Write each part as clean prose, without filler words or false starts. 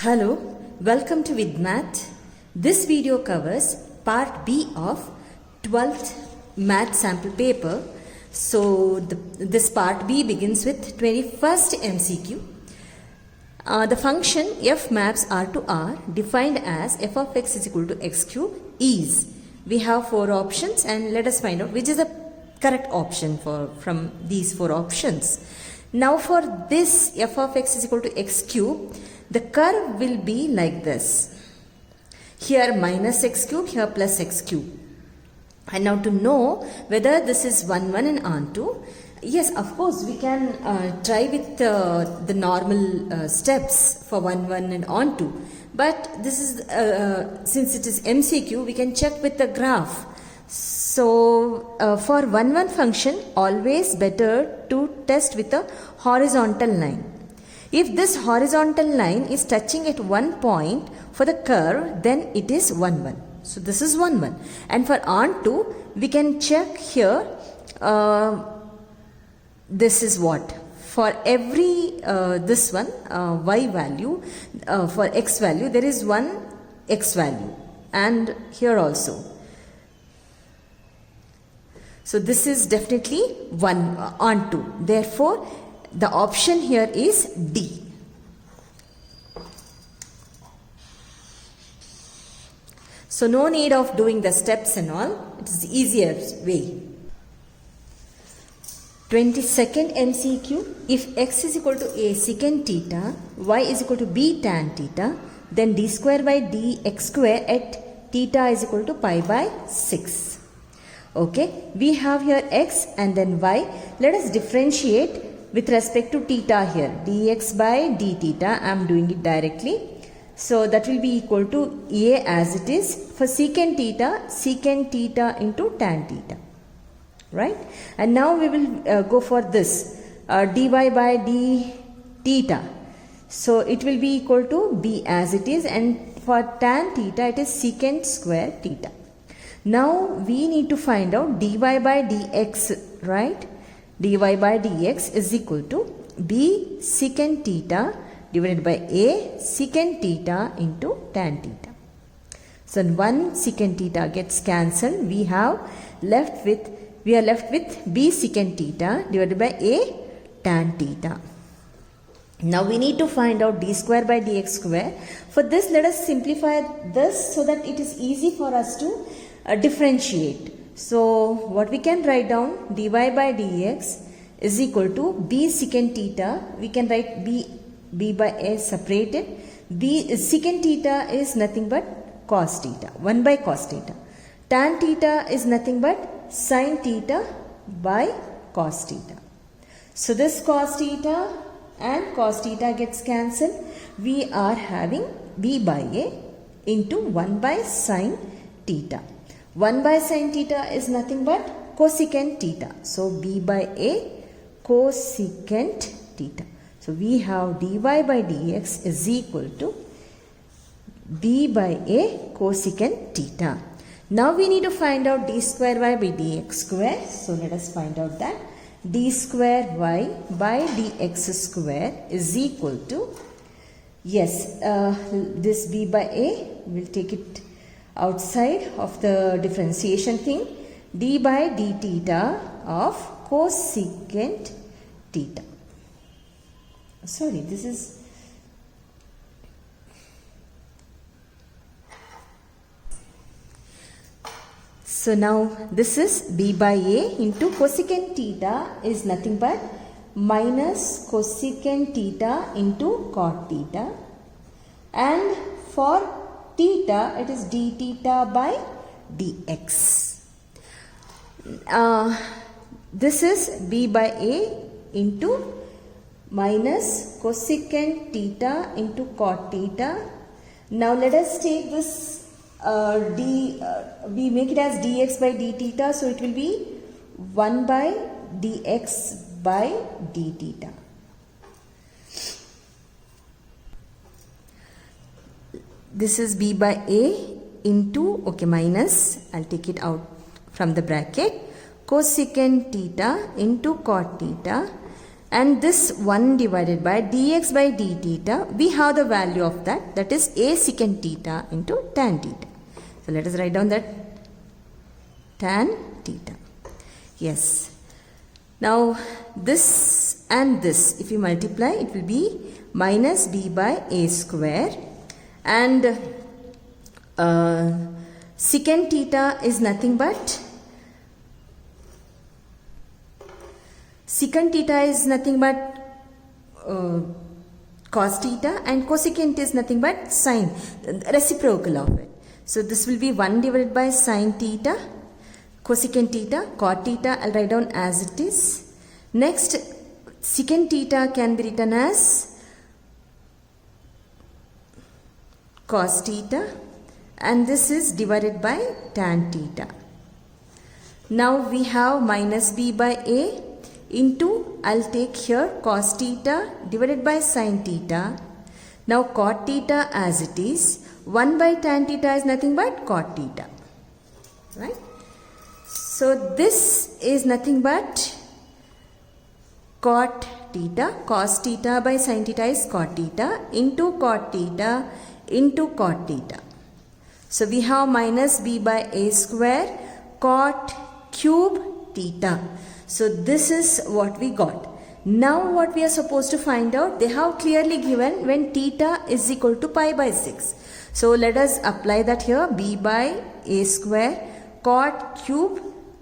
Hello, welcome to With Math. This video covers part B of 12th math sample paper. So this part B begins with 21st MCQ. The function f maps R to R defined as f of x is equal to x cube is. We have four options and let us find out which is the correct option from these four options. Now for this f of x is equal to x cube, the curve will be like this. Here minus x cube, here plus x cube. And now to know whether this is 1, 1 and onto, yes, of course, we can try with the normal steps for 1, 1 and onto. But this is, since it is MCQ, we can check with the graph. So, for 1, 1 function, always better to test with a horizontal line. If this horizontal line is touching at one point for the curve, then it is 1, 1. So, this is 1, 1. And for onto, we can check here, this is what? For every, this one, y value, for x value, there is one x value. And here also. So, this is definitely 1 onto. Therefore, the option here is D. So, no need of doing the steps and all. It is the easier way. 22nd MCQ. If x is equal to a secant theta, y is equal to b tan theta, then d square by dx square at theta is equal to pi by 6. Okay, we have here x and then y. Let us differentiate with respect to theta here. Dx by d theta, I am doing it directly. So that will be equal to a as it is. For secant theta into tan theta. Right? And now we will go for this. Dy by d theta. So it will be equal to b as it is, and for tan theta it is secant square theta. Now we need to find out dy by dx, right? Dy by dx is equal to b secant theta divided by a secant theta into tan theta. So one secant theta gets cancelled. We are left with b secant theta divided by a tan theta. Now we need to find out d square by dx square. For this, let us simplify this so that it is easy for us to differentiate. So what we can write down, dy by dx is equal to b secant theta. We can write b by a separated. B secant theta is nothing but cos theta, 1 by cos theta. Tan theta is nothing but sin theta by cos theta. So this cos theta and cos theta gets cancelled. We are having b by a into 1 by sin theta. 1 by sin theta is nothing but cosecant theta. So b by a cosecant theta. So we have dy by dx is equal to b by a cosecant theta. Now we need to find out d square y by dx square. So let us find out that d square y by dx square is equal to, yes, this b by a, we'll take it outside of the differentiation thing, d by d theta of cosecant theta. Sorry, this is so now this is b by a into cosecant theta is nothing but minus cosecant theta into cot theta, and for theta it is d theta by dx. This is b by a into minus cosecant theta into cot theta. Now let us take this we make it as dx by d theta, so it will be 1 by dx by d theta. This is b by a into, okay, minus, I'll take it out from the bracket, cosecant theta into cot theta. and this 1 divided by dx by d theta, we have the value of that, that is a secant theta into tan theta. So let us write down that tan theta. Yes. Now this and this, if you multiply, it will be minus b by a square, and secant theta is nothing but cos theta, and cosecant is nothing but sine, reciprocal of it. So this will be 1 divided by sine theta, cosecant theta, cot theta, I'll write down as it is. Next, secant theta can be written as cos theta, and this is divided by tan theta. Now we have minus b by a into, I'll take here cos theta divided by sine theta. Now cot theta as it is, 1 by tan theta is nothing but cot theta, right? So this is nothing but cot theta, cos theta by sine theta is cot theta into cot theta into cot theta. So we have minus b by a square cot cube theta. So this is what we got. Now what we are supposed to find out, they have clearly given when theta is equal to pi by 6. So let us apply that here, b by a square cot cube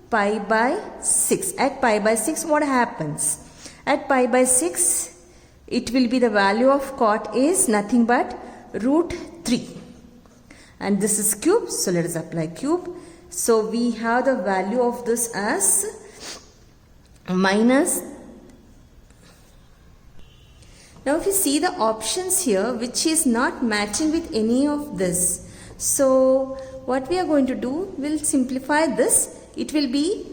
pi by 6. At pi by 6 what happens? At pi by 6 it will be the value of cot is nothing but root 3. And this is cube, so let us apply cube. So we have the value of this as minus. Now if you see the options here which is not matching with any of this, so what we are going to do, we'll simplify this. It will be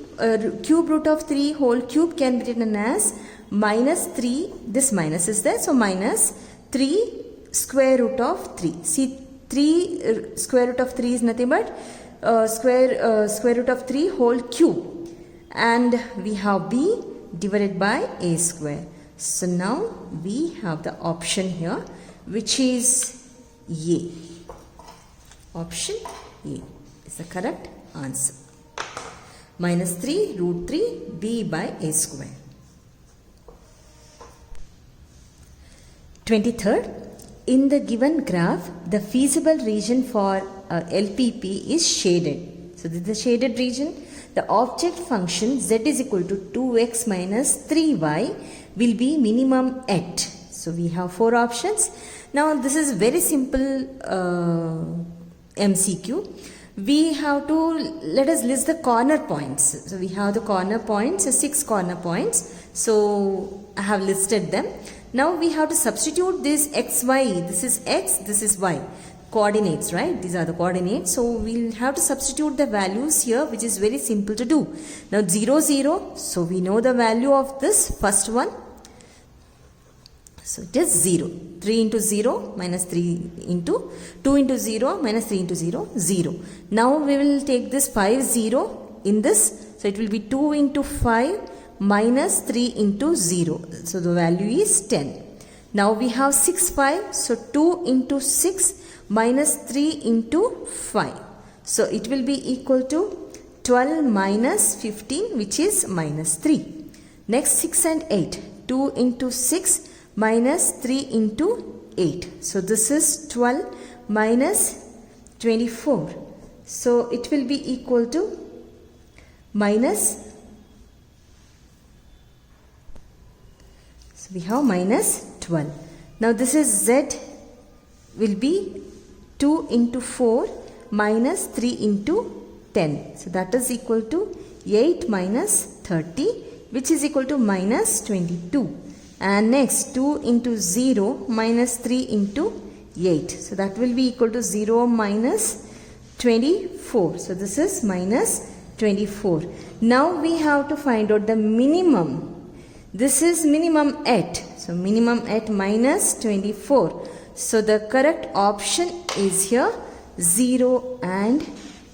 cube root of 3 whole cube can be written as minus 3, this minus is there, so minus 3 square root of 3. See, 3 square root of 3 is nothing but square root of 3 whole cube, and we have b divided by a square. So now we have the option here which is A. Option A is the correct answer. Minus 3 root 3 b by a square. 23rd. In the given graph, the feasible region for LPP is shaded. So this is the shaded region. The object function z is equal to 2x minus 3y will be minimum at. So we have 4 options. Now this is very simple MCQ. We have to, let us list the corner points. So we have the corner points, 6 corner points. So I have listed them. Now we have to substitute this x, y. This is x, this is y. Coordinates, right? These are the coordinates. So we'll have to substitute the values here, which is very simple to do. Now 0, 0. So we know the value of this first one. So it is 0. 3 into 0 minus 3 into 2 into 0 minus 3 into 0, 0. Now we will take this 5, 0 in this. So it will be 2 into 5 minus 3 into 0. So the value is 10. Now we have 6, 5. So 2 into 6 minus 3 into 5. So it will be equal to 12 minus 15, which is minus 3. Next 6 and 8. 2 into 6 minus 3 into 8. So this is 12 minus 24. So it will be equal to minus. So we have minus 12. Now this is z will be 2 into 4 minus 3 into 10. So that is equal to 8 minus 30, which is equal to minus 22. And next 2 into 0 minus 3 into 8. So that will be equal to 0 minus 24. So this is minus 24. Now we have to find out the minimum. This is minimum at. So minimum at minus 24. So the correct option is here 0 and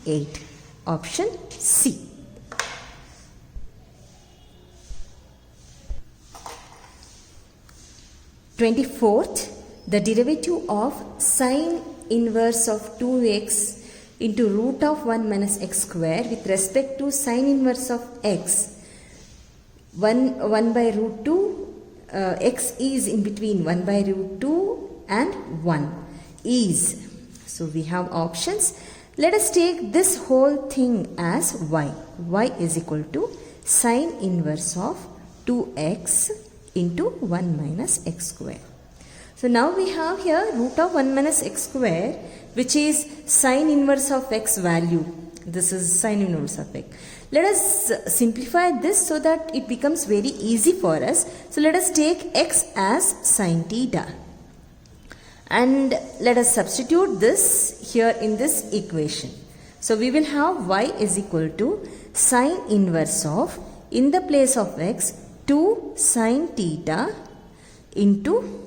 8. Option C. 24th, the derivative of sine inverse of 2x into root of 1 minus x square with respect to sine inverse of x. 1 by root 2, x is in between 1 by root 2 and 1 is. So we have options. Let us take this whole thing as y. Y is equal to sine inverse of 2x into 1 minus x square. So now we have here root of 1 minus x square, which is sine inverse of x value. This is sine inverse of x. Let us simplify this so that it becomes very easy for us. So let us take x as sine theta. And let us substitute this here in this equation. So we will have y is equal to sine inverse of, in the place of x, 2 sine theta into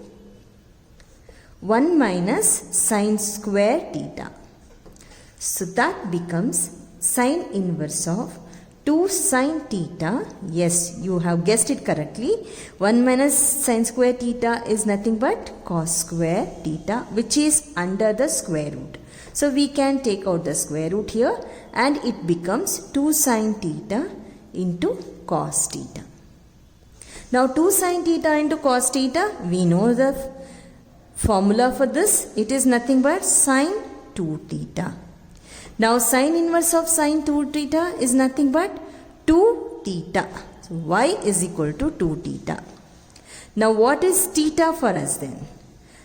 1 minus sine square theta. So that becomes sine inverse of 2 sine theta. Yes, you have guessed it correctly. 1 minus sine square theta is nothing but cos square theta, which is under the square root. So we can take out the square root here and it becomes 2 sine theta into cos theta. Now 2 sine theta into cos theta, we know the formula for this. It is nothing but sine 2 theta. Now sine inverse of sine 2 theta is nothing but 2 theta. So y is equal to 2 theta. Now what is theta for us then?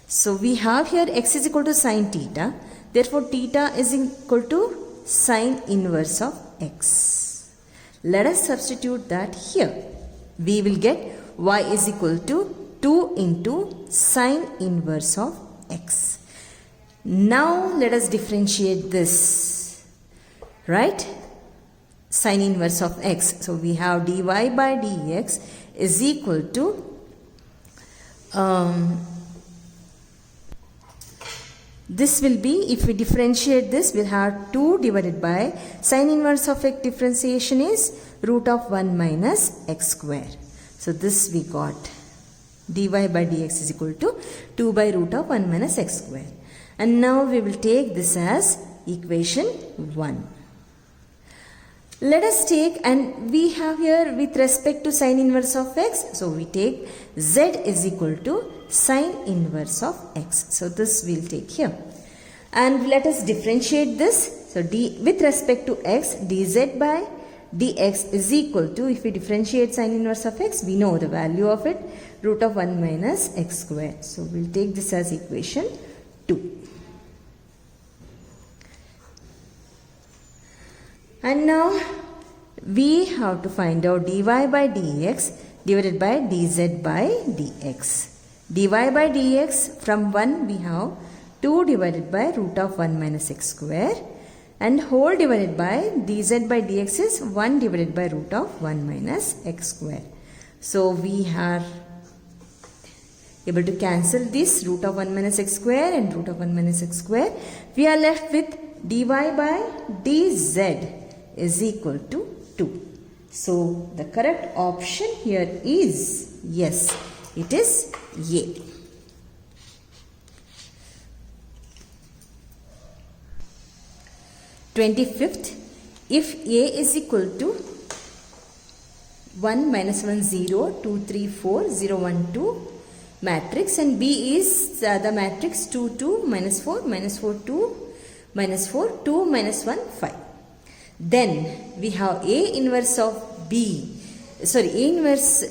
So we have here x is equal to sine theta. Therefore theta is equal to sine inverse of x. Let us substitute that here. We will get y is equal to 2 into sine inverse of x. Now let us differentiate this, right? Sine inverse of x. So we have dy by dx is equal to this will be, if we differentiate this, we'll have 2 divided by sine inverse of x differentiation is root of 1 minus x square. So this we got. Dy by dx is equal to 2 by root of 1 minus x square. And now we will take this as equation 1. Let us take, and we have here with respect to sine inverse of x, so we take z is equal to sine inverse of x. So this we will take here. And let us differentiate this. So with respect to x, dz by dx is equal to, if we differentiate sine inverse of x, we know the value of it, root of 1 minus x square. So we will take this as equation 2. And now we have to find out dy by dx divided by dz by dx. Dy by dx, from 1 we have 2 divided by root of 1 minus x square, and whole divided by dz by dx is 1 divided by root of 1 minus x square. So we are able to cancel this root of 1 minus x square and root of 1 minus x square. We are left with dy by dz is equal to 2. So the correct option here is, yes, it is A. Twenty-fifth, if A is equal to 1 minus 1 0 2 3 4 0 1 2 matrix, and B is the matrix 2 2 minus 4 2 minus 4 2 minus 1 5. Then we have A inverse of B, A inverse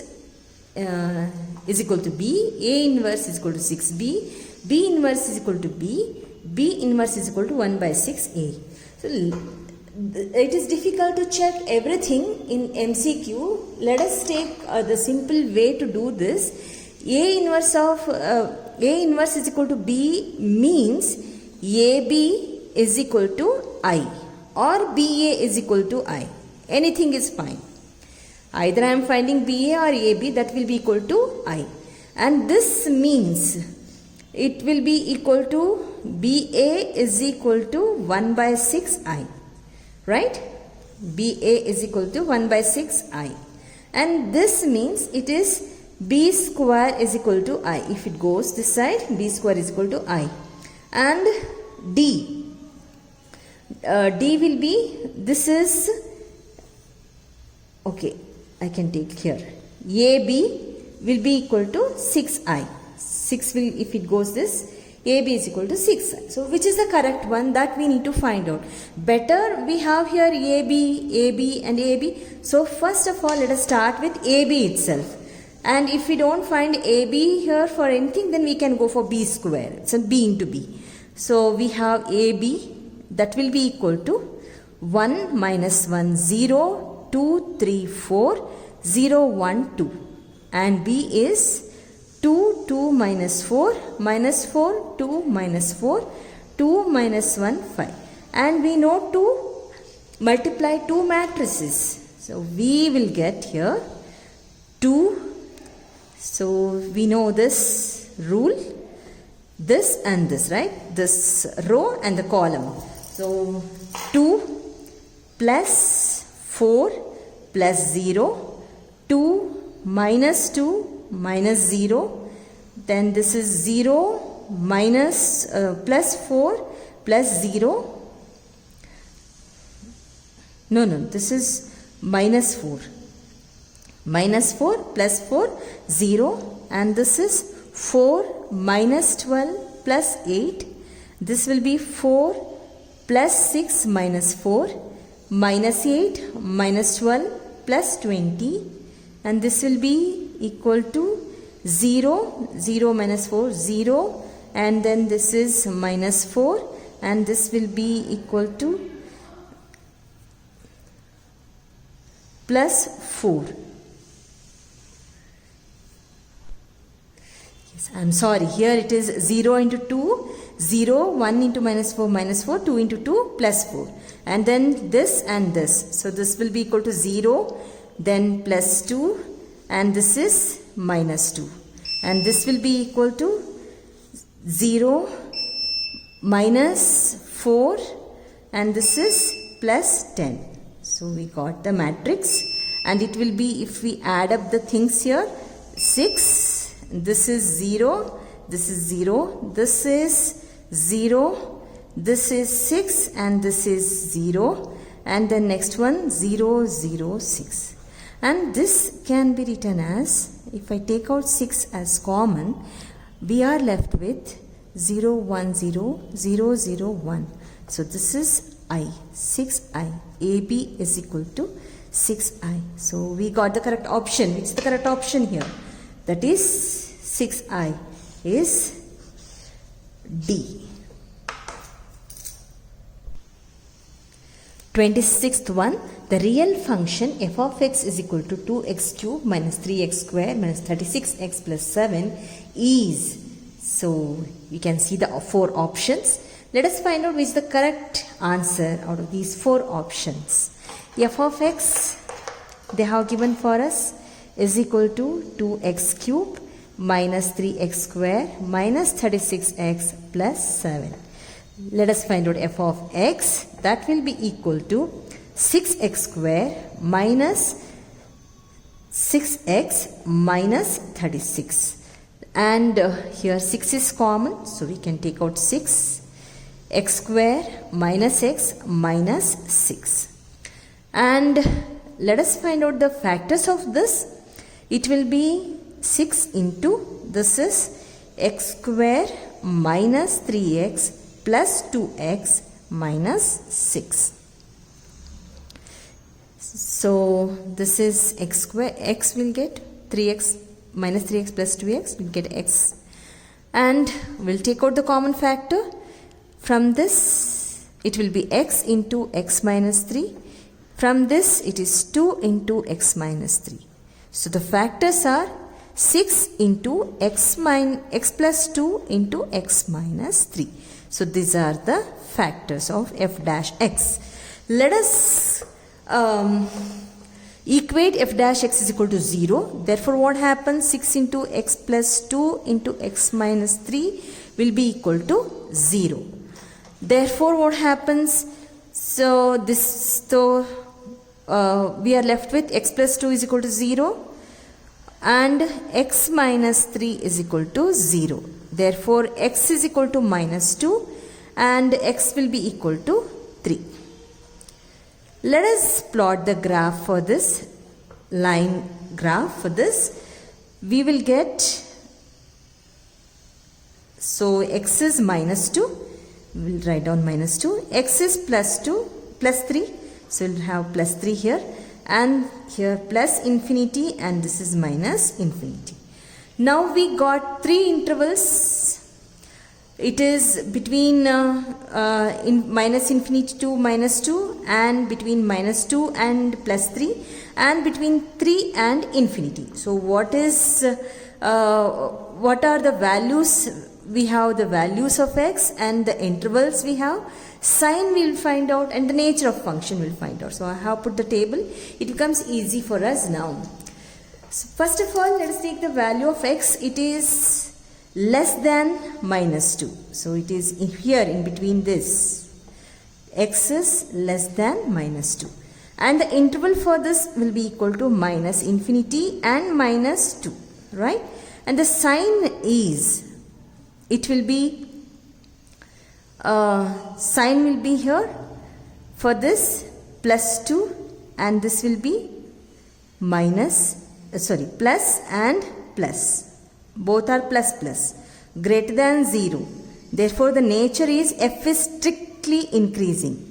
is equal to B, A inverse is equal to 6B, B inverse is equal to B, B inverse is equal to 1 by 6A. So it is difficult to check everything in MCQ. Let us take the simple way to do this. A inverse is equal to B means AB is equal to I, or BA is equal to I. Anything is fine. Either I am finding BA or AB, that will be equal to I. And this means it will be equal to BA is equal to 1 by 6I. Right? BA is equal to 1 by 6I. And this means it is b square is equal to I. If it goes this side, b square is equal to I. And d. D will be, this is, okay, I can take here. AB will be equal to 6I. 6 will, if it goes this, AB is equal to 6I. So which is the correct one, that we need to find out. Better we have here AB and AB. So first of all, let us start with AB itself. And if we don't find AB here for anything, then we can go for B square. So B into B. So we have AB, that will be equal to 1 minus 1, 0, 2, 3, 4, 0, 1, 2. And B is 2, 2 minus 4, minus 4, 2 minus 4, 2 minus 1, 5. And we know to multiply two matrices. So we will get here 2. So we know this rule, this and this, right? This row and the column. So 2 plus 4 plus 0, 2 minus 2 minus 0, then this is 0 minus plus 4 plus 0, no, this is minus 4. Minus 4 plus 4, 0, and this is 4 minus 12 plus 8. This will be 4 plus 6 minus 4, minus 8 minus 12 plus 20, and this will be equal to 0, 0 minus 4, 0, and then this is minus 4, and this will be equal to plus 4. I am sorry, here it is 0 into 2, 0, 1 into minus 4, 2 into 2, plus 4. And then this and this. So this will be equal to 0, then plus 2, and this is minus 2. And this will be equal to 0, minus 4, and this is plus 10. So we got the matrix, and it will be, if we add up the things here, 6. This is 0, this is 0, this is 0, this is 6, and this is 0, and the next one 0, 0, 6. And this can be written as, if I take out 6 as common, we are left with 0, 1, 0, 0, 0, 1. So this is I, 6I. AB is equal to 6I. So we got the correct option. Which is the correct option here? That is 6I is D. 26th one, the real function f of x is equal to 2x cube minus 3x square minus 36x plus 7 is. So you can see the 4 options. Let us find out which is the correct answer out of these 4 options. F of x, they have given for us, is equal to 2x cube minus 3x square minus 36x plus 7. Let us find out f of x. That will be equal to 6x square minus 6x minus 36. And here 6 is common, so we can take out 6. X square minus x minus 6. And let us find out the factors of this. It will be 6 into, this is x square minus 3x plus 2x minus 6. So this is x square, x will get 3x minus 3x plus 2x, will get x. And we'll take out the common factor. From this, it will be x into x minus 3. From this, it is 2 into x minus 3. So the factors are 6 into x plus 2 into x minus 3. So these are the factors of f dash x. Let us equate f dash x is equal to 0. Therefore what happens? 6 into x plus 2 into x minus 3 will be equal to 0. Therefore what happens? So we are left with x plus 2 is equal to 0. and x minus 3 is equal to 0. Therefore, x is equal to minus 2 and x will be equal to 3. Let us plot the graph for this, line graph for this. We will get, so x is minus 2, we will write down minus 2, x is plus 2, plus 3, so we will have plus 3 here, and here plus infinity, and this is minus infinity. Now we got 3 intervals. It is between minus infinity to minus 2, and between minus 2 and plus 3, and between 3 and infinity. So what are the values? We have the values of x and the intervals we have. Sign we will find out and the nature of function we will find out. So I have put the table. It becomes easy for us now. So first of all, let us take the value of x. It is less than minus 2. So it is here in between this. X is less than minus 2. And the interval for this will be equal to minus infinity and minus 2. Right? And the sign is, it will be, sign will be here for this plus 2, and this will be minus, plus and plus. Both are plus plus, greater than 0. Therefore, the nature is f is strictly increasing.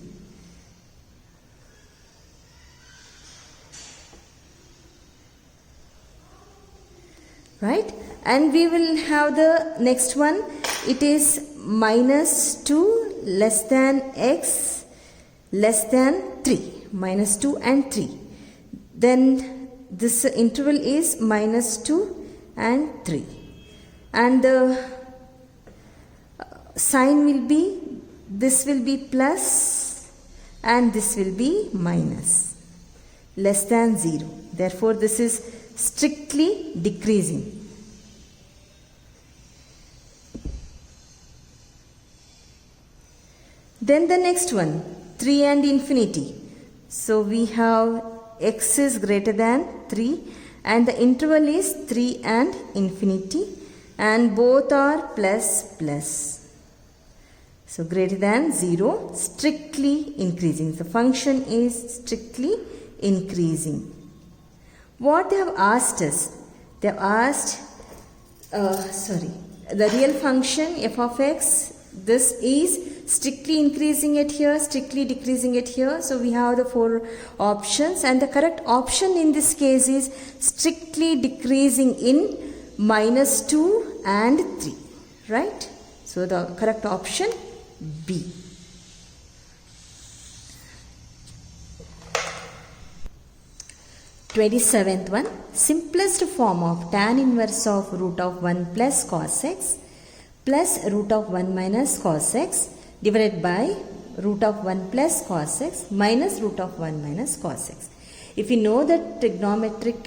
Right? And we will have the next one. It is minus 2 less than x less than 3. Minus 2 and 3. Then this interval is minus 2 and 3. And the sign will be, this will be plus and this will be minus, less than 0. Therefore, this is strictly decreasing. Then the next one, 3 and infinity. So we have x is greater than 3 and the interval is 3 and infinity, and both are plus plus. So greater than 0, strictly increasing. The function is strictly increasing. What they have asked us? They have asked, the real function f of x, this is strictly increasing it here, strictly decreasing it here. So we have the 4 options, and the correct option in this case is strictly decreasing in minus 2 and 3. Right? So the correct option B. Twenty-seventh one, simplest form of tan inverse of root of 1 plus cos x plus root of 1 minus cos x divided by root of 1 plus cos x minus root of 1 minus cos x. If you know the trigonometric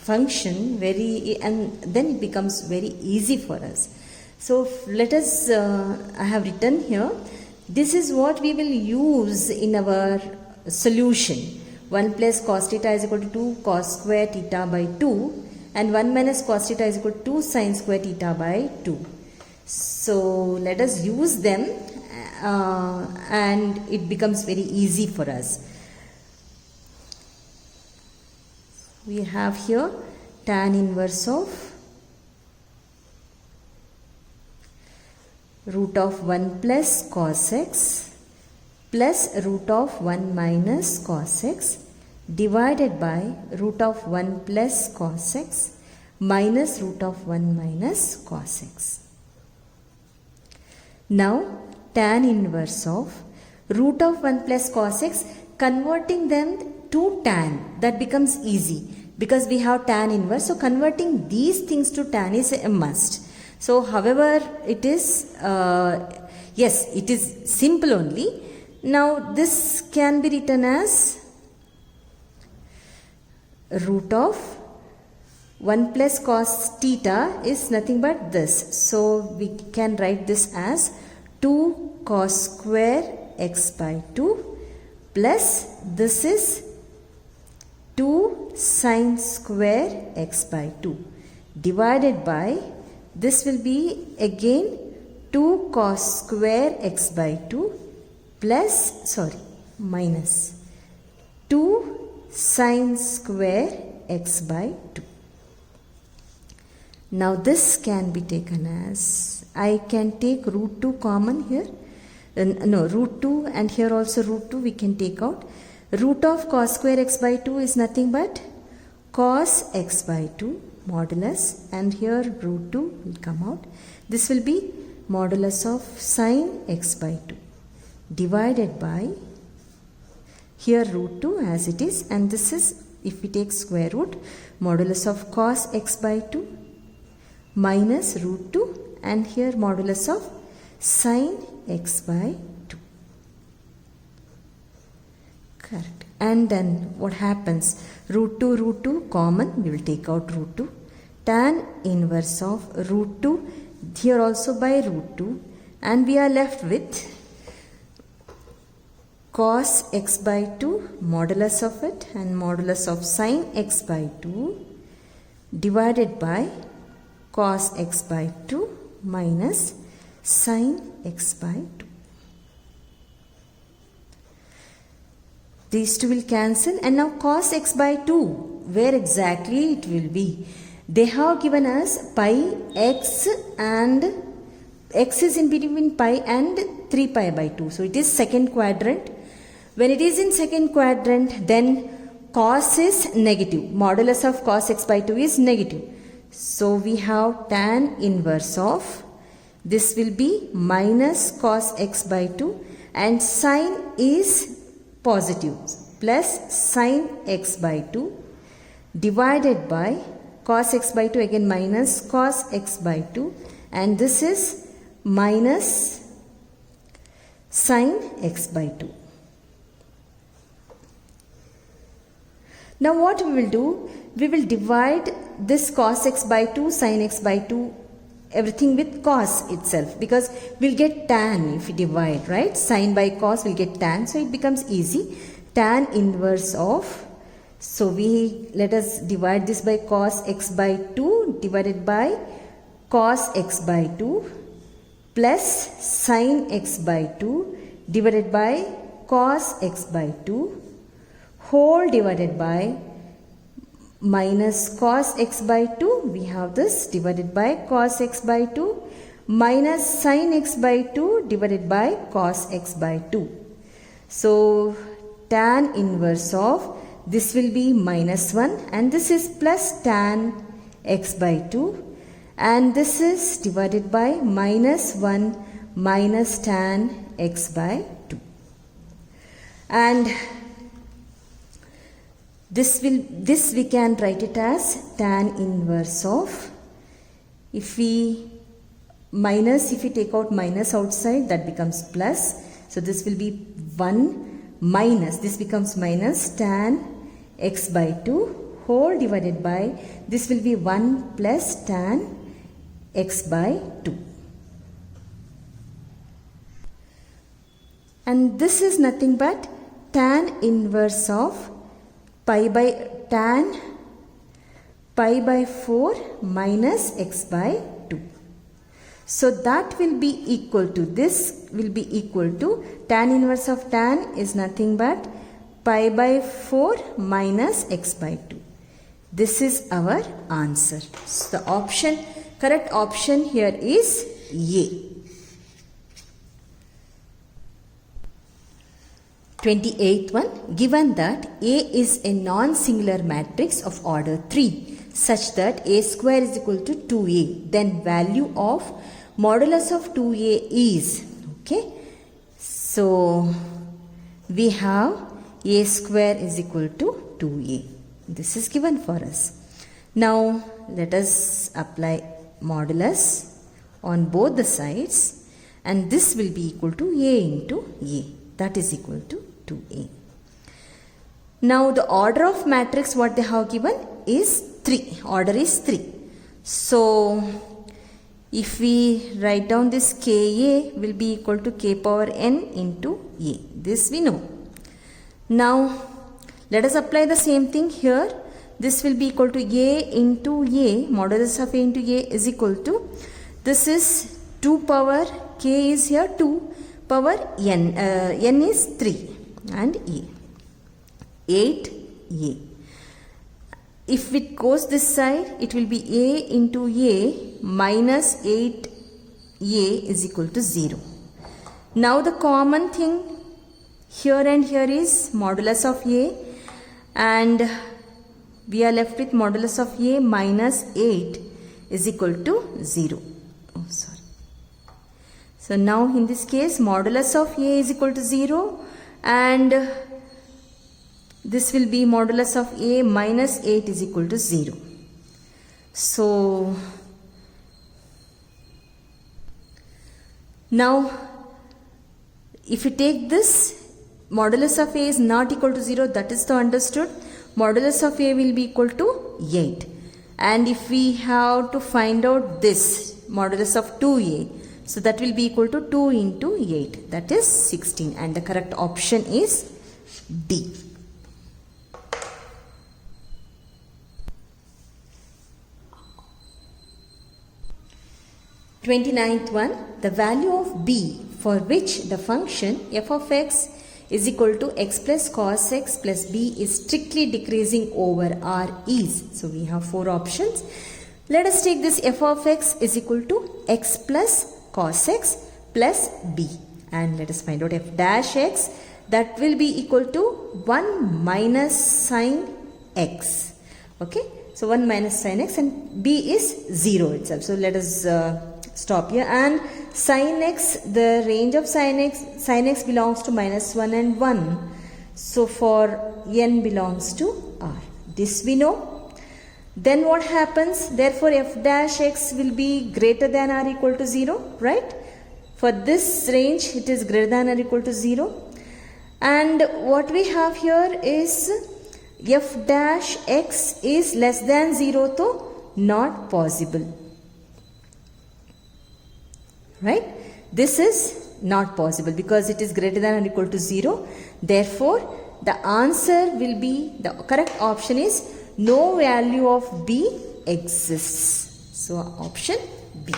function and then it becomes very easy for us. So let us, I have written here, this is what we will use in our solution. 1 plus cos theta is equal to 2 cos square theta by 2, and 1 minus cos theta is equal to 2 sin square theta by 2. So let us use them and it becomes very easy for us. We have here tan inverse of root of 1 plus cos x plus root of 1 minus cos x divided by root of 1 plus cos x minus root of 1 minus cos x. Now tan inverse of root of 1 plus cos x, converting them to tan, that becomes easy because we have tan inverse. So converting these things to tan is a must. So however it is, yes, it is simple only. Now this can be written as root of 1 plus cos theta is nothing but this. So we can write this as 2 cos square x by 2 plus this is 2 sine square x by 2 divided by, this will be again 2 cos square x by 2 minus 2 sine square x by 2. Now this can be taken as, I can take root 2 common here. Root 2 and here also root 2 we can take out. Root of cos square x by 2 is nothing but cos x by 2 modulus, and here root 2 will come out. This will be modulus of sine x by 2 divided by, here root 2 as it is, and this is, if we take square root, modulus of cos x by 2 minus root 2, and here modulus of sine x by 2. Correct. And then what happens? Root 2 common, we will take out root 2. Tan inverse of root 2, here also by root 2, and we are left with cos x by 2 modulus of it and modulus of sine x by 2 divided by cos x by 2 minus sine x by 2. These two will cancel, and now cos x by 2, where exactly it will be? They have given us pi x, and x is in between pi and 3 pi by 2. So it is second quadrant. When it is in second quadrant, then cos is negative. Modulus of cos x by 2 is negative. So we have tan inverse of, this will be minus cos x by 2, and sine is positive, plus sine x by 2 divided by cos x by 2, again minus cos x by 2, and this is minus sine x by 2. Now what we will do? We will divide this cos x by 2, sin x by 2, everything with cos itself, because we'll get tan if we divide, right? Sin by cos will get tan, so it becomes easy. Tan inverse of, so let us divide this by cos x by 2 divided by cos x by 2 plus sin x by 2 divided by cos x by 2 whole divided by minus cos x by 2, we have this divided by cos x by 2 minus sin x by 2 divided by cos x by 2. So tan inverse of, this will be minus 1, and this is plus tan x by 2, and this is divided by minus 1 minus tan x by 2. And this we can write it as tan inverse of, if we take out minus outside, that becomes plus. So this will be 1 minus, this becomes minus tan x by 2 whole divided by, this will be 1 plus tan x by 2. And this is nothing but tan inverse of pi by 4 minus x by 2. So that will be equal to, this will be equal to, tan inverse of tan is nothing but pi by 4 minus x by 2. This is our answer. So the correct option here is A. 28th one, given that A is a non-singular matrix of order 3 such that A square is equal to 2A, then value of modulus of 2A is, okay. So we have A square is equal to 2A. This is given for us. Now let us apply modulus on both the sides, and this will be equal to A into A. That is equal to 2A. Now the order of matrix what they have given is 3. Order is 3. So if we write down this Ka will be equal to K power n into A. This we know. Now Let us apply the same thing here. This will be equal to a into a, modulus of a into a is equal to, this is 2 power, k is here 2 power n, n is 3 and a, 8a. If it goes this side, it will be a into a minus 8a is equal to 0. Now the common thing here and here is modulus of a, and we are left with modulus of a minus 8 is equal to 0. Oh, sorry. So now in this case, modulus of a is equal to 0, and this will be modulus of a minus 8 is equal to 0. So now if you take this, modulus of a is not equal to 0, that is the understood. Modulus of a will be equal to 8. And if we have to find out this, modulus of 2a, so that will be equal to 2 into 8, that is 16. And the correct option is D. Twenty-ninth one, the value of b for which the function f of x is equal to x plus cos x plus b is strictly decreasing over r is. So we have 4 options. Let us take this f of x is equal to x plus cos x plus b, and let us find out f dash x, that will be equal to 1 minus sin x. Okay, so 1 minus sin x, and b is 0 itself. So let us stop here. And sin x, the range of sin x belongs to minus 1 and 1. So for n belongs to r. This we know. Then what happens? Therefore f dash x will be greater than or equal to 0, right? For this range it is greater than or equal to 0. And what we have here is f dash x is less than 0, so not possible. Right? This is not possible because it is greater than or equal to 0. Therefore, the answer will be, the correct option is no value of b exists. So, option B.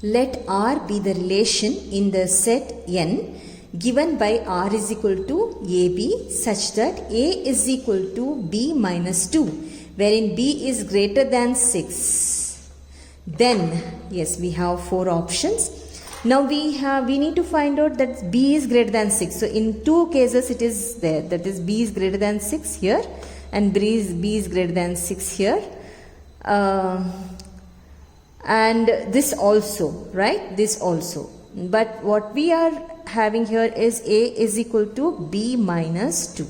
Let R be the relation in the set n given by R is equal to AB such that A is equal to B minus 2, wherein B is greater than 6. Then, yes, we have 4 options. Now we need to find out that b is greater than 6. So in 2 cases it is there, that is b is greater than 6 here and b is greater than 6 here. And this also, right? This also. But what we are having here is a is equal to b minus 2.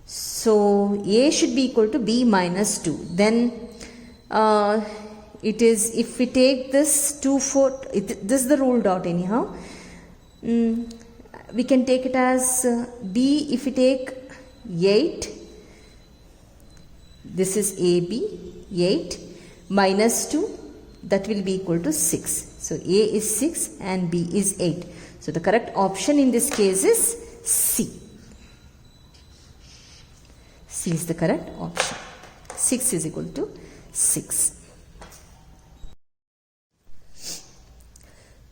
So a should be equal to b minus 2. Then it is, if we take this 2, 4, this is the ruled out anyhow. We can take it as b, if we take 8, this is AB, 8 minus 2, that will be equal to 6. So A is 6 and B is 8. So the correct option in this case is C. C is the correct option. 6 is equal to 6.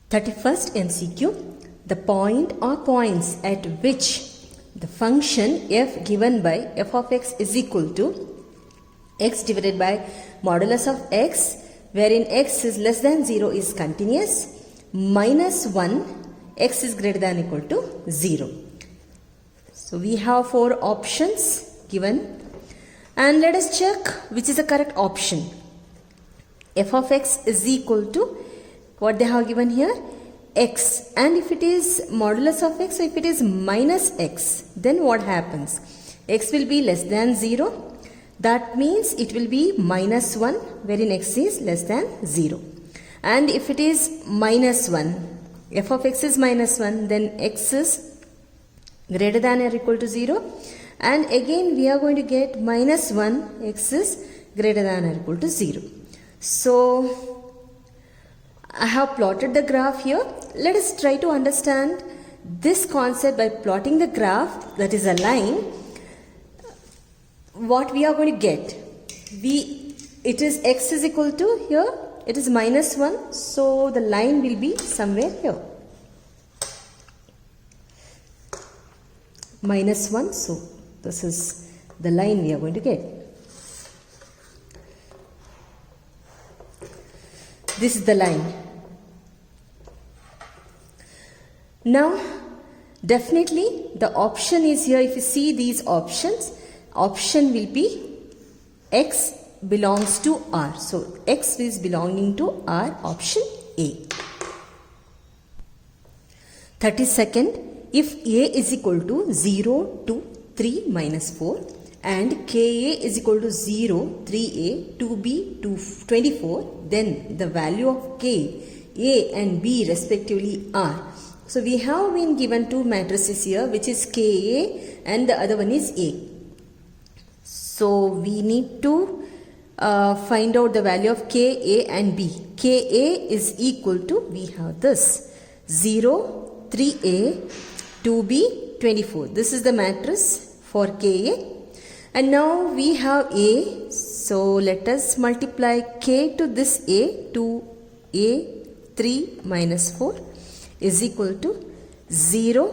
31st MCQ. The point or points at which the function f given by f of x is equal to x divided by modulus of x, wherein x is less than 0 is continuous, minus 1, x is greater than or equal to 0. So we have 4 options given, and let us check which is the correct option. F of x is equal to what they have given here, x, and if it is modulus of x, so if it is minus x, then what happens? X will be less than 0. That means it will be minus 1, wherein x is less than 0. And if it is minus 1, f of x is minus 1, then x is greater than or equal to 0. And again we are going to get minus 1, x is greater than or equal to 0. So I have plotted the graph here. Let us try to understand this concept by plotting the graph, that is a line, what we are going to get? It is x is equal to here, it is minus 1, so the line will be somewhere here. Minus 1, so this is the line we are going to get. This is the line. Now, definitely the option is here. If you see these options, option will be x belongs to R. So, x is belonging to R, option A. 32nd, if A is equal to 0, 2, 3, minus 4 and Ka is equal to 0, 3A, 2B, 24, then the value of K, A and B respectively are. So, we have been given two matrices here, which is Ka and the other one is A. So, we need to find out the value of Ka and B. Ka is equal to, we have this, 0, 3A, 2B, 24. This is the matrix for Ka. And now we have A. So, let us multiply K to this A, 2A, 3 minus 4 is equal to 0,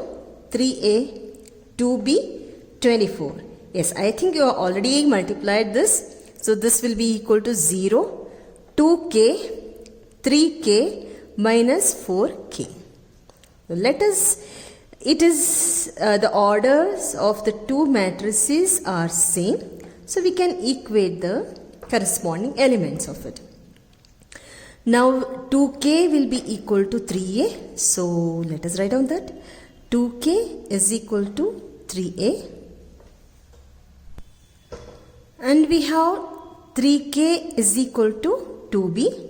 3A, 2B, 24. Yes, I think you have already multiplied this. So, this will be equal to 0, 2K, 3K minus 4K. So, let us, it is the orders of the two matrices are same. So, we can equate the corresponding elements of it. Now, 2K will be equal to 3A. So, let us write down that 2K is equal to 3A. And we have 3K is equal to 2B.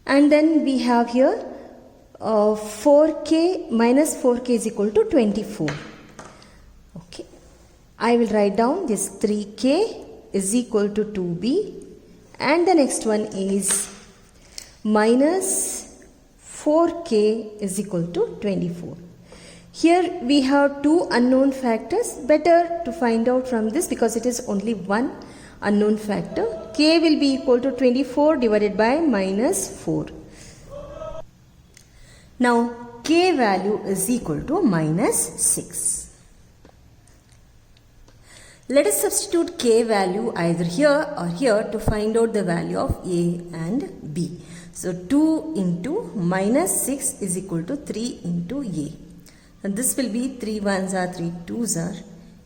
And then we have here 4K minus 4K is equal to 24. Okay. I will write down this 3K is equal to 2B. And the next one is minus 4K is equal to 24. Here we have two unknown factors. Better to find out from this because it is only one unknown factor. K will be equal to 24 divided by minus 4. Now, K value is equal to minus 6. Let us substitute K value either here or here to find out the value of A and B. So, 2 into minus 6 is equal to 3 into A. And this will be 3 1s are 3 2s are.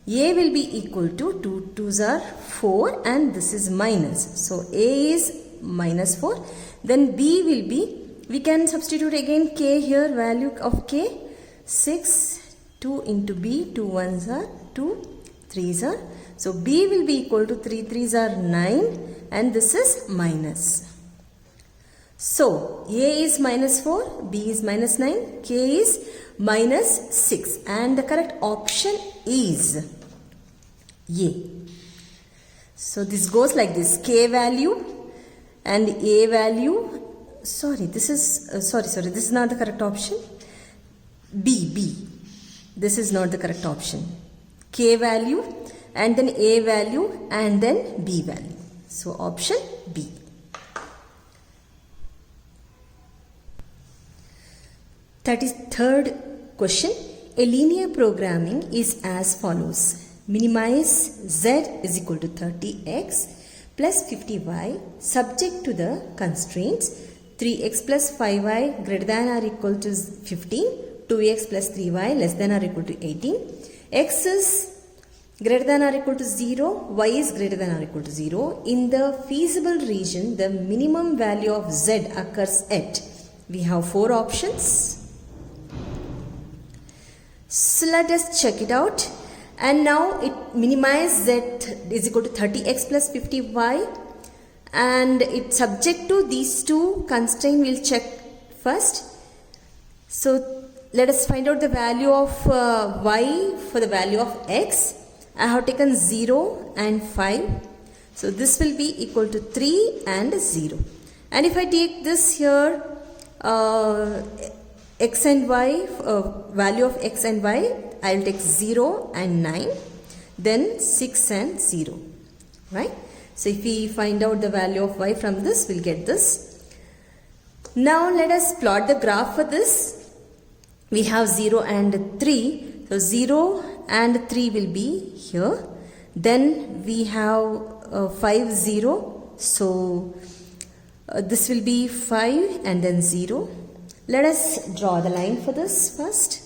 A will be equal to 2 2s are 4 and this is minus. So, A is minus 4. Then B will be, we can substitute again K here, value of K 6, 2 into B, 2 1s are 2, 3s are. So, B will be equal to 3 3s are 9 and this is minus. So, A is minus 4, B is minus 9, K is minus 6 and the correct option is A. So, this goes like this, K value and A value, this is not the correct option, B, this is not the correct option, K value and then A value and then B value. So, option B. 33rd question. A linear programming is as follows. Minimize z is equal to 30x plus 50y subject to the constraints 3x plus 5y greater than or equal to 15, 2x plus 3y less than or equal to 18, x is greater than or equal to 0, y is greater than or equal to 0. In the feasible region, the minimum value of z occurs at, we have 4 options. So, let us check it out. And now it minimize z is equal to 30x plus 50y and it's subject to these two constraints. We'll check first. So, let us find out the value of y for the value of x. I have taken 0 and 5. So, this will be equal to 3 and 0. And if I take this here x and y, value of x and y, I will take 0 and 9, then 6 and 0, right? So if we find out the value of y from this, we'll get this. Now let us plot the graph for this. We have 0 and 3. So 0 and 3 will be here. Then we have 5, 0. So this will be 5 and then 0. Let us draw the line for this first.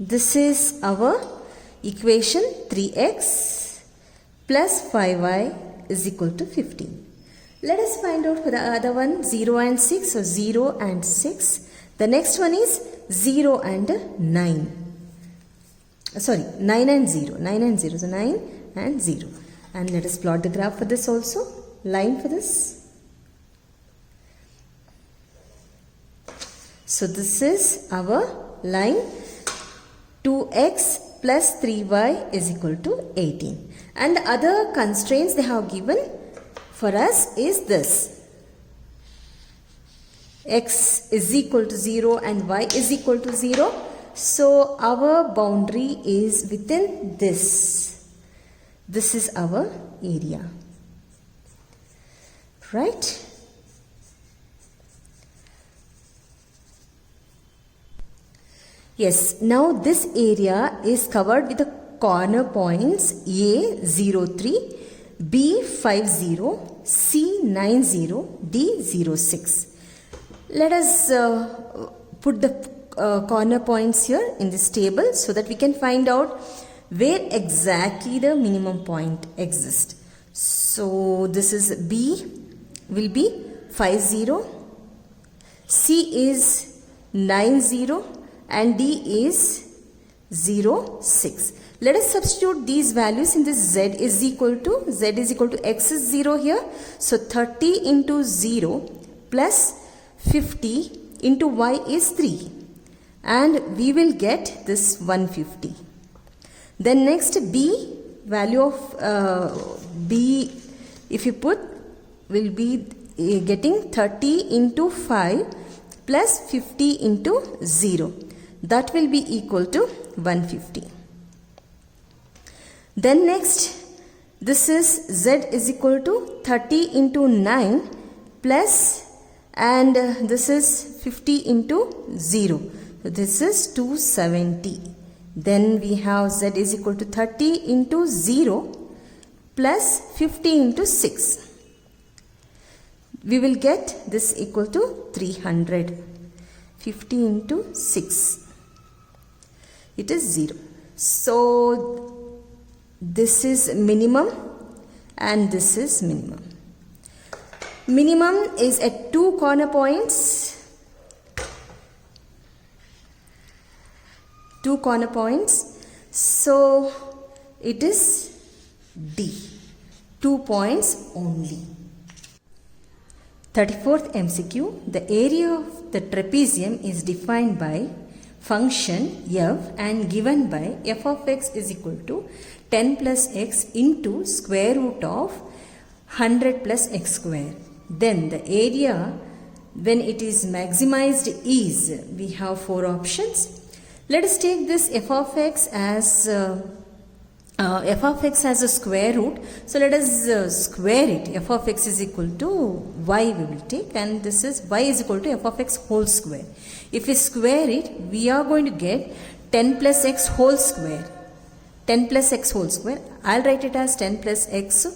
This is our equation 3x plus 5y is equal to 15. Let us find out for the other one 0 and 6. So 0 and 6. The next one is 0 and 9. Sorry, 9 and 0. 9 and 0. So 9 and 0. And let us plot the graph for this also. Line for this. So this is our line. 2x plus 3y is equal to 18. And the other constraints they have given for us is this. X is equal to 0 and y is equal to 0. So our boundary is within this. This is our area. Right? Yes, now this area is covered with the corner points A03, B50, C90, D06. Let us put the corner points here in this table so that we can find out where exactly the minimum point exists. So this is B will be 50, C is 90, and D is 06. Let us substitute these values in this Z is equal to X is 0 here. So 30 into 0 plus 50 into Y is 3. And we will get this 150. Then next B, value of B if you put will be getting 30 into 5 plus 50 into 0. That will be equal to 150. Then next, this is Z is equal to 30 into 9 plus, and this is 50 into 0. So this is 270. Then we have Z is equal to 30 into 0 plus 50 into 6. We will get this equal to 300. 50 into 6. It is 0. So this is minimum and this is minimum. Minimum is at 2 corner points. 2 corner points. So it is D. 2 points only. 34th MCQ. The area of the trapezium is defined by function f and given by f of x is equal to 10 plus x into square root of 100 plus x square. Then the area when it is maximized is, we have 4 options. Let us take this f of x as a square root. So let us square it. F of x is equal to y we will take, and this is y is equal to f of x whole square. If we square it, we are going to get 10 plus x whole square. 10 plus x whole square. I'll write it as 10 plus x,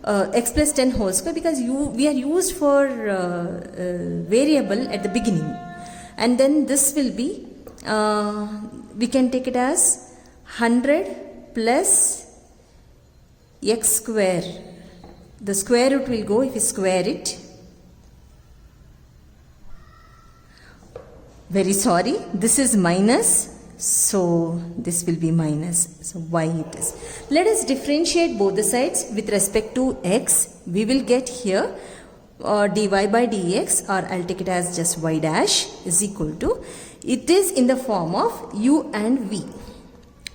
x plus 10 whole square, because we are used for variable at the beginning. And then this will be, we can take it as 100 plus x square. The square root will go if we square it. Very sorry, this is minus, so this will be minus. So y it is. Let us differentiate both the sides with respect to x. We will get here dy by dx, or I'll take it as just y dash is equal to, it is in the form of u and v.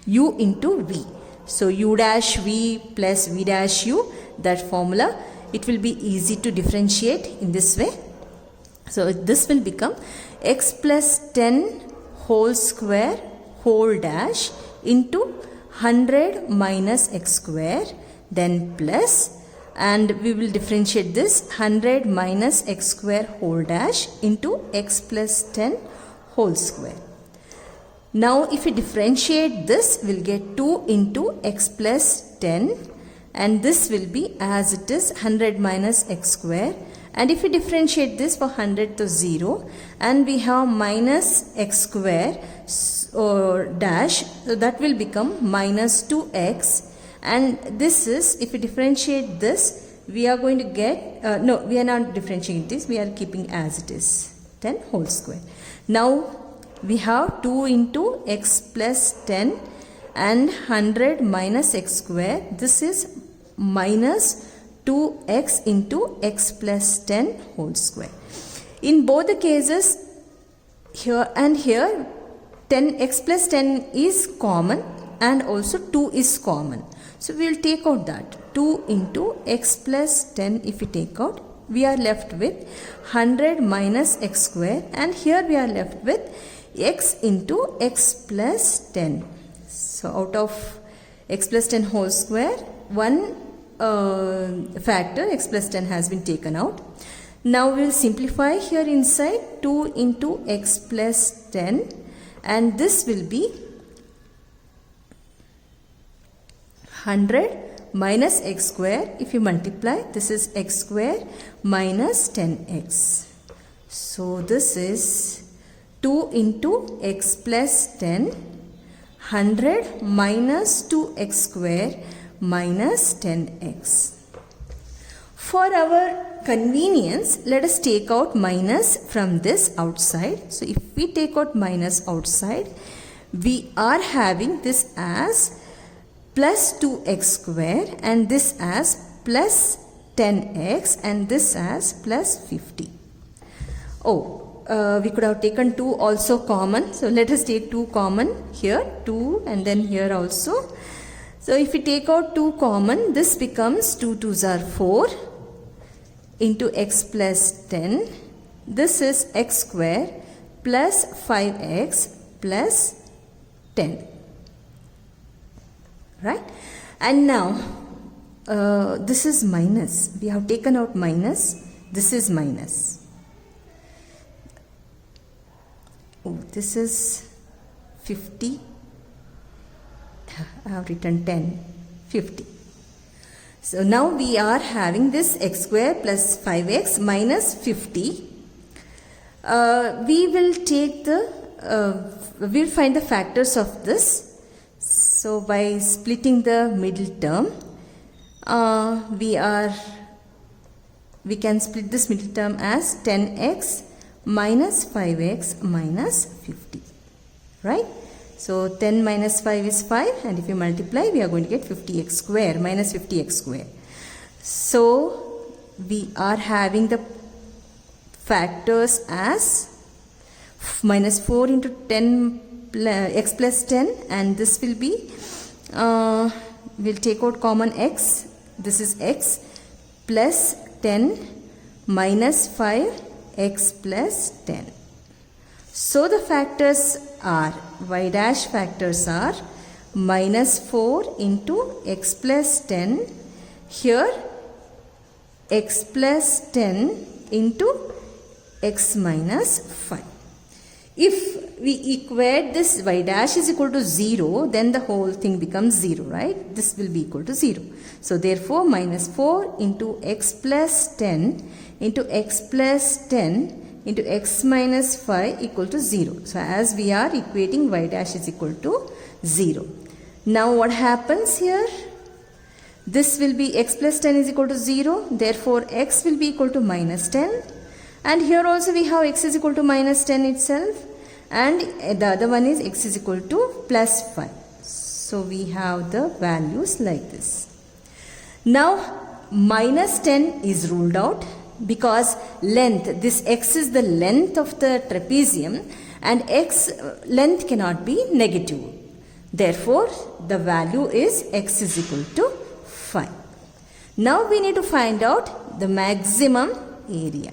U into v. So u dash v plus v dash u, that formula, it will be easy to differentiate in this way. So this will become x plus 10 whole square whole dash into 100 minus x square, then plus, and we will differentiate this 100 minus x square whole dash into x plus 10 whole square. Now if we differentiate this, we'll get 2 into x plus 10, and this will be as it is 100 minus x square. And if we differentiate this for 100 to 0, and we have minus x square or dash, so that will become minus 2x, and this is, if we differentiate this, we are going to get, no, we are not differentiating this, we are keeping as it is, 10 whole square. Now we have 2 into x plus 10 and 100 minus x square, this is minus 2x into x plus 10 whole square. In both the cases, here and here, 10x plus 10 is common and also 2 is common. So we will take out that 2 into x plus 10. If we take out, we are left with 100 minus x square, and here we are left with x into x plus 10. So out of x plus 10 whole square, one factor x plus 10 has been taken out. Now we will simplify here inside 2 into x plus 10, and this will be 100 minus x square. If you multiply, this is x square minus 10x. So this is 2 into x plus 10, 100 minus 2x square minus 10x. For our convenience, let us take out minus from this outside. So if we take out minus outside, we are having this as plus 2x square, and this as plus 10x, and this as plus 50. We could have taken 2 also common. So let us take 2 common here, 2, and then here also. So if we take out 2 common, this becomes 2 2s are 4 into x plus 10. This is x square plus 5x plus 10. Right? And now this is minus. We have taken out minus. This is minus. This is 50. I have written 10, 50. So now we are having this x square plus 5x minus 50. We will take the, we'll find the factors of this. So by splitting the middle term, we can split this middle term as 10x minus 5x minus 50. Right? So 10 minus 5 is 5, and if you multiply, we are going to get 50x square minus 50x square. So we are having the factors as minus 4 into 10 x plus 10, and this will be, we'll take out common x, this is x, plus 10 minus 5 x plus 10. So the factors are, y dash factors are minus 4 into x plus 10, here x plus 10 into x minus 5. If we equate this y dash is equal to 0, then the whole thing becomes 0, right? This will be equal to 0. So therefore minus 4 into x plus 10 into x plus 10 into x minus 5 equal to 0. So as we are equating y dash is equal to 0. Now what happens here? This will be x plus 10 is equal to 0. Therefore x will be equal to minus 10. And here also we have x is equal to minus 10 itself. And the other one is x is equal to plus 5. So we have the values like this. Now minus 10 is ruled out, because length, this x is the length of the trapezium, and x length cannot be negative. Therefore, the value is x is equal to 5. Now we need to find out the maximum area.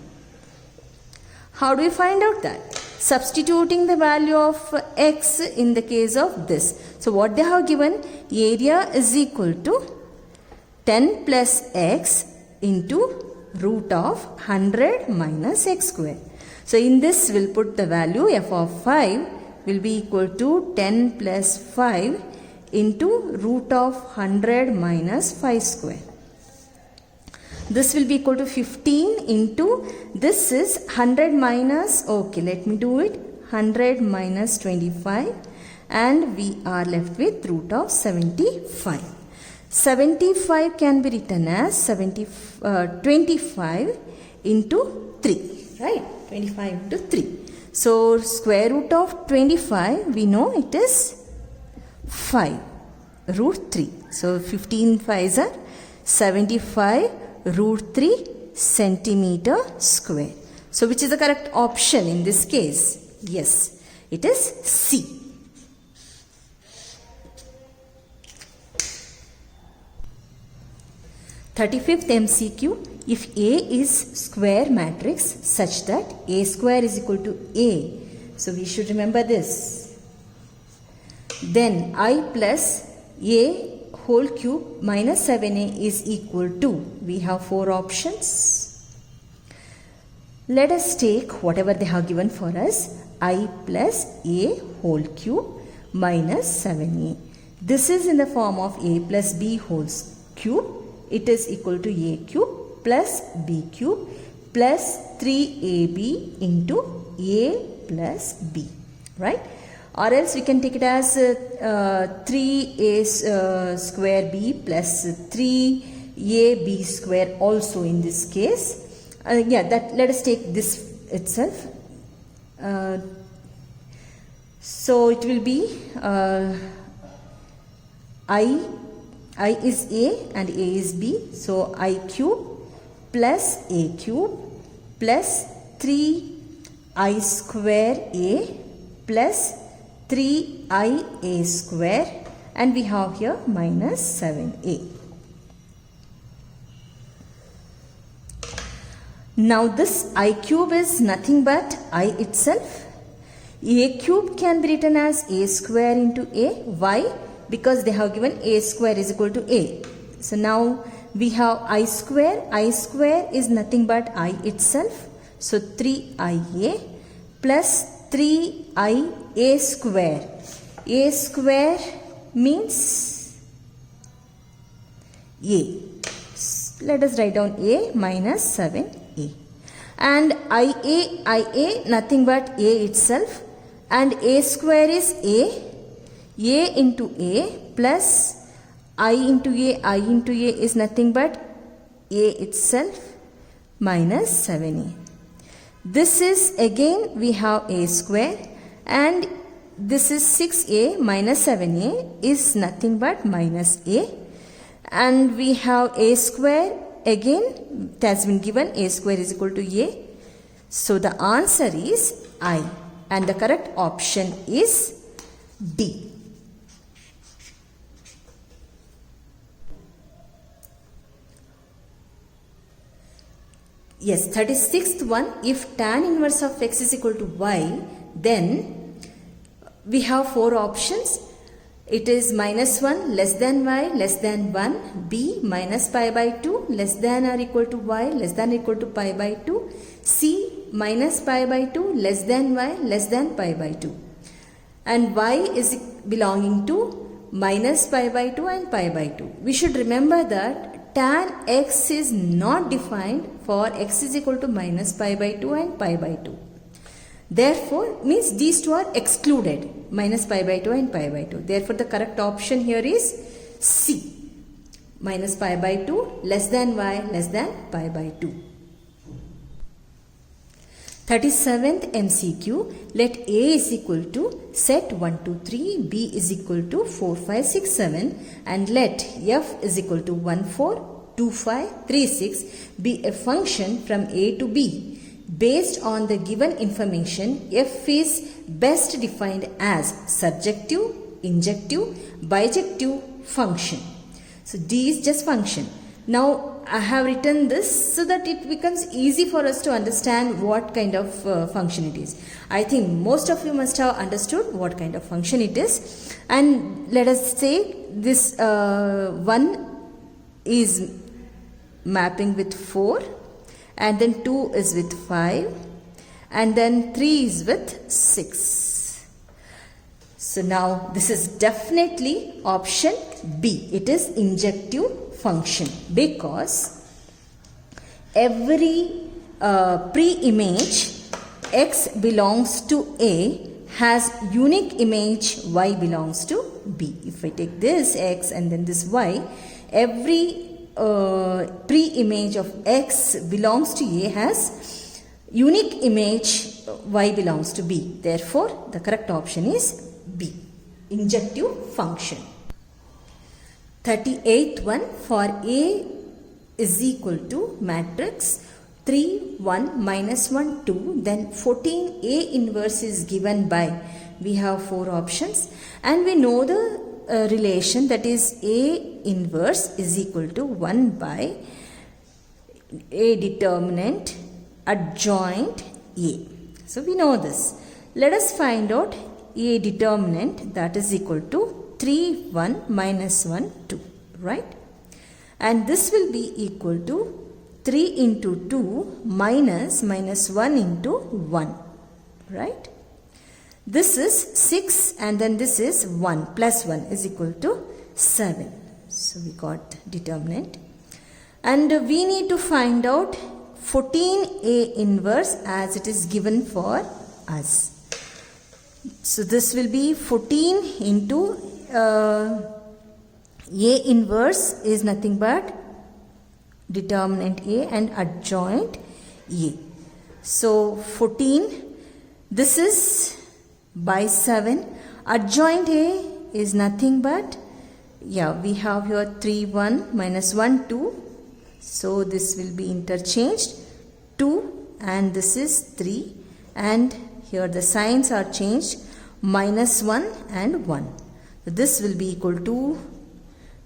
How do we find out that? Substituting the value of x in the case of this. So what they have given, area is equal to 10 plus x into root of 100 minus x square. So in this we'll put the value f of 5 will be equal to 10 plus 5 into root of 100 minus 5 square. This will be equal to 15 into, this is 100 minus, okay, let me do it, 100 minus 25, and we are left with root of 75. 75 can be written as 25 into 3, right? 25 into 3. So, square root of 25, we know it is 5, root 3. So, 15 5s are 75 root 3 centimeter square. So, which is the correct option in this case? Yes, it is C. Thirty-fifth MCQ. If A is square matrix such that A square is equal to A, so we should remember this, then I plus A whole cube minus 7A is equal to, we have 4 options. Let us take whatever they have given for us, I plus A whole cube minus 7A. This is in the form of A plus B whole cube. It is equal to A cube plus B cube plus 3AB into A plus B, right? Or else we can take it as 3A square B plus 3AB square also in this case. Let us take this itself. So it will be I is A and A is B. So I cube plus A cube plus 3I square A plus 3IA square, and we have here minus 7A. Now this I cube is nothing but I itself. A cube can be written as A square into A. Why? Because they have given A square is equal to A. So now we have I square. I square is nothing but I itself. So 3IA plus 3IA square. A square means A. Let us write down A minus 7A. And IA nothing but A itself. And A square is A. A into A plus I into A is nothing but A itself minus 7A. This is again we have A square, and this is 6A minus 7A is nothing but minus A, and we have A square again, it has been given A square is equal to A. So the answer is I, and the correct option is D. Yes, 36th one, if tan inverse of x is equal to y, then we have 4 options. It is minus 1 less than y less than 1, b minus pi by 2 less than or equal to y less than or equal to pi by 2, c minus pi by 2 less than y less than pi by 2. And y is belonging to minus pi by 2 and pi by 2. We should remember that tan x is not defined for x is equal to minus pi by 2 and pi by 2. Therefore, means these two are excluded, minus pi by 2 and pi by 2. Therefore, the correct option here is C, minus pi by 2 less than y less than pi by 2. 37th MCQ, let A is equal to set 1, 2, 3, B is equal to 4, 5, 6, 7 and let F is equal to 1, 4, 2, 5, 3, 6 be a function from A to B. Based on the given information, F is best defined as surjective, injective, bijective function. So D is just function. Now I have written this so that it becomes easy for us to understand what kind of function it is. I think most of you must have understood what kind of function it is. And let us say this 1 is mapping with 4, and then 2 is with 5, and then 3 is with 6. So now this is definitely option B. It is injective function, because every pre-image X belongs to A has unique image Y belongs to B. If I take this X and then this Y, every pre-image of X belongs to A has unique image Y belongs to B. Therefore, the correct option is B, injective function. 38th one, for A is equal to matrix 3, 1, minus 1, 2, then 14 A inverse is given by, we have 4 options, and we know the relation, that is A inverse is equal to 1 by A determinant adjoint A. So we know this. Let us find out A determinant, that is equal to 3, 1, minus 1, 2, right? And this will be equal to 3 into 2 minus 1 into 1, right? This is 6 and then this is 1 plus 1 is equal to 7. So we got determinant. And we need to find out 14A inverse as it is given for us. So this will be 14 into A inverse is nothing but determinant A and adjoint A. So 14, this is by 7. Adjoint A is nothing but, we have here 3, 1, minus 1, 2. So this will be interchanged, 2, and this is 3. And here the signs are changed, minus 1 and 1. So this will be equal to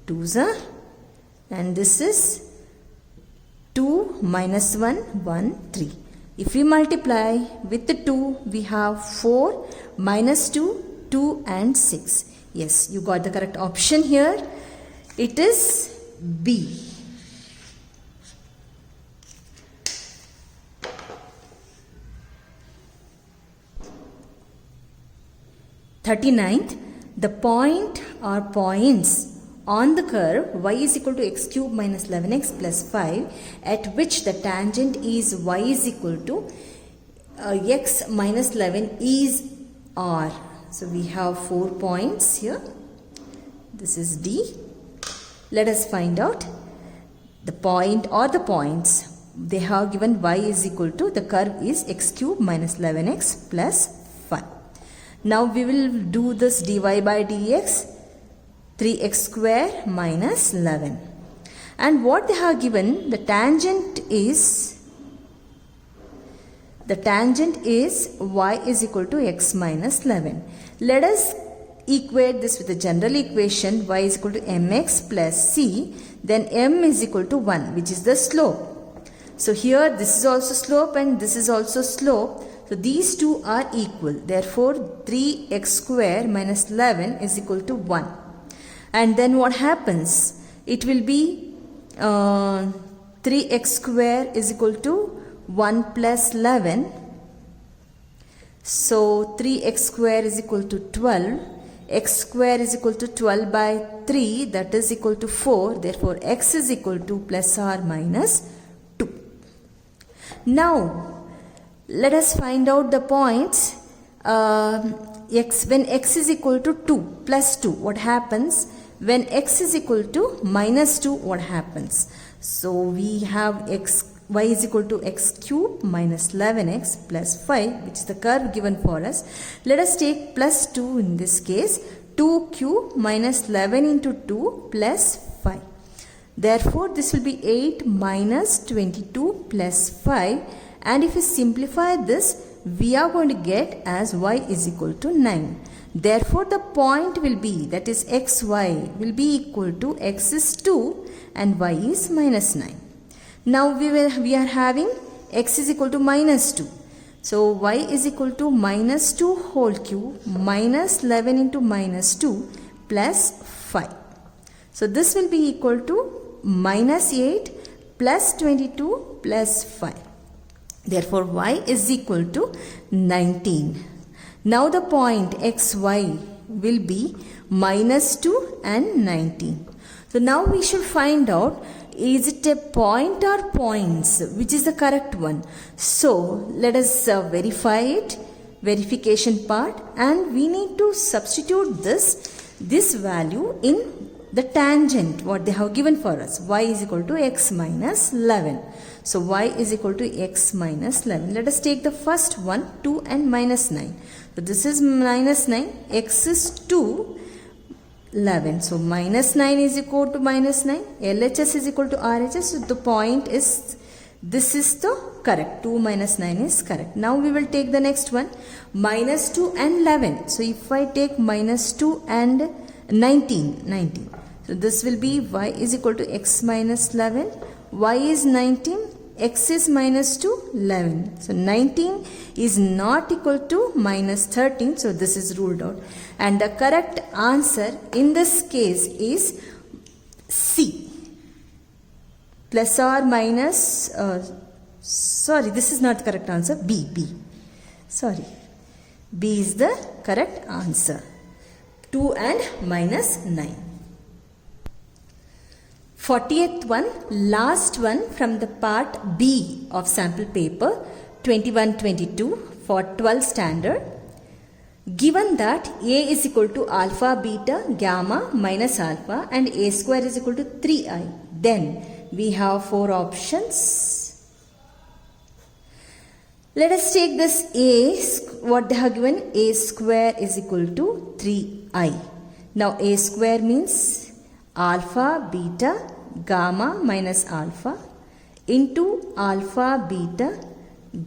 2s, and this is 2 minus 1, 1, 3. If we multiply with the 2, we have 4 minus 2, 2 and 6. Yes, you got the correct option here. It is B. Thirty-ninth, the point or points on the curve y is equal to x cube minus 11x plus 5, at which the tangent is y is equal to x minus 11 is r. So we have 4 points here. This is D. Let us find out the point or the points. They have given y is equal to, the curve is x cube minus 11x plus 5. Now we will do this dy by dx, 3x square minus 11. And what they have given, the tangent is y is equal to x minus 11. Let us equate this with the general equation, y is equal to mx plus c, then m is equal to 1, which is the slope. So here this is also slope and this is also slope. So these two are equal. Therefore 3x square minus 11 is equal to 1. And then what happens? It will be 3x square is equal to 1 plus 11. So 3x square is equal to 12. X square is equal to 12 by 3, that is equal to 4. Therefore x is equal to plus or minus 2. Now let us find out the points. When x is equal to 2 plus 2, what happens? When x is equal to minus 2, what happens? So we have y is equal to x cube minus 11x plus 5, which is the curve given for us. Let us take plus 2 in this case. 2 cube minus 11 into 2 plus 5. Therefore this will be 8 minus 22 plus 5. And if we simplify this, we are going to get as y is equal to 9. Therefore, the point will be, that is xy, will be equal to x is 2 and y is minus 9. Now we are having x is equal to minus 2. So y is equal to minus 2 whole cube minus 11 into minus 2 plus 5. So this will be equal to minus 8 plus 22 plus 5. Therefore y is equal to 19. Now the point xy will be minus 2 and 19. So now we should find out, is it a point or points, which is the correct one. So let us verify it, verification part, and we need to substitute this value in the tangent what they have given for us. Y is equal to x minus 11. So y is equal to x minus 11. Let us take the first one, 2 and minus 9. So this is minus 9, x is 2, 11. So minus 9 is equal to minus 9, LHS is equal to RHS. So the point is, this is the correct, 2 minus 9 is correct. Now we will take the next one, minus 2 and 11. So if I take minus 2 and 19. So this will be y is equal to x minus 11, y is 19, x is minus 2, 11. So 19 is not equal to minus 13. So this is ruled out. And the correct answer in this case is C. Plus or minus, sorry, this is not the correct answer, B. Sorry, B is the correct answer. 2 and minus 9. 40th one, last one from the part B of sample paper 21-22 for 12th standard. Given that A is equal to alpha, beta, gamma minus alpha and A square is equal to 3i, then we have 4 options. Let us take this A, what they have given, A square is equal to 3i. Now A square means alpha, beta, gamma minus alpha into alpha, beta,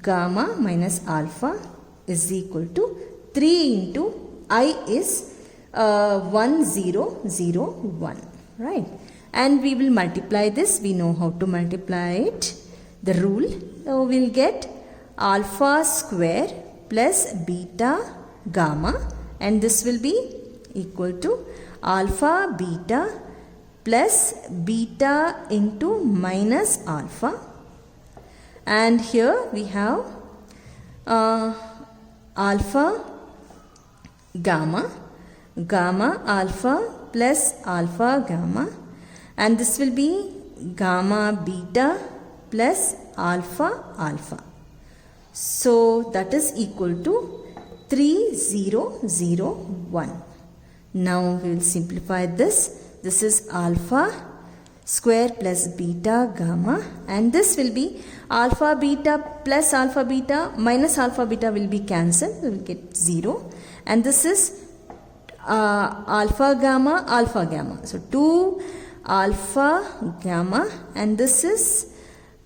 gamma minus alpha is equal to 3 into I is 1, 0, 0, 1. Right? And we will multiply this. We know how to multiply it. The rule. So we will get alpha square plus beta gamma, and this will be equal to alpha beta plus beta into minus alpha, and here we have alpha gamma, gamma alpha plus alpha gamma, and this will be gamma beta plus alpha alpha. So that is equal to 3, 0, 0, 1. Now we will simplify this. This is alpha square plus beta gamma, and this will be alpha beta plus alpha beta minus alpha beta will be cancelled. We will get 0, and this is alpha gamma. So 2 alpha gamma, and this is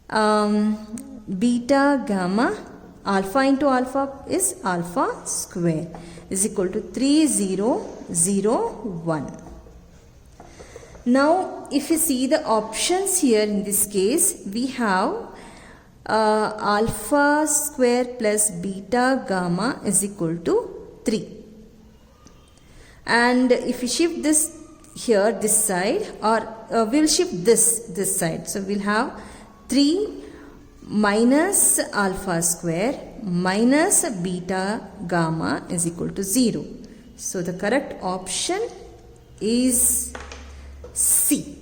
beta gamma. Alpha into alpha is alpha square is equal to 3, 0, 0, 1. Now, if you see the options here in this case, we have alpha square plus beta gamma is equal to 3. And if you shift this here, this side, or we'll shift this side. So, we'll have 3 minus alpha square minus beta gamma is equal to 0. So, the correct option is C.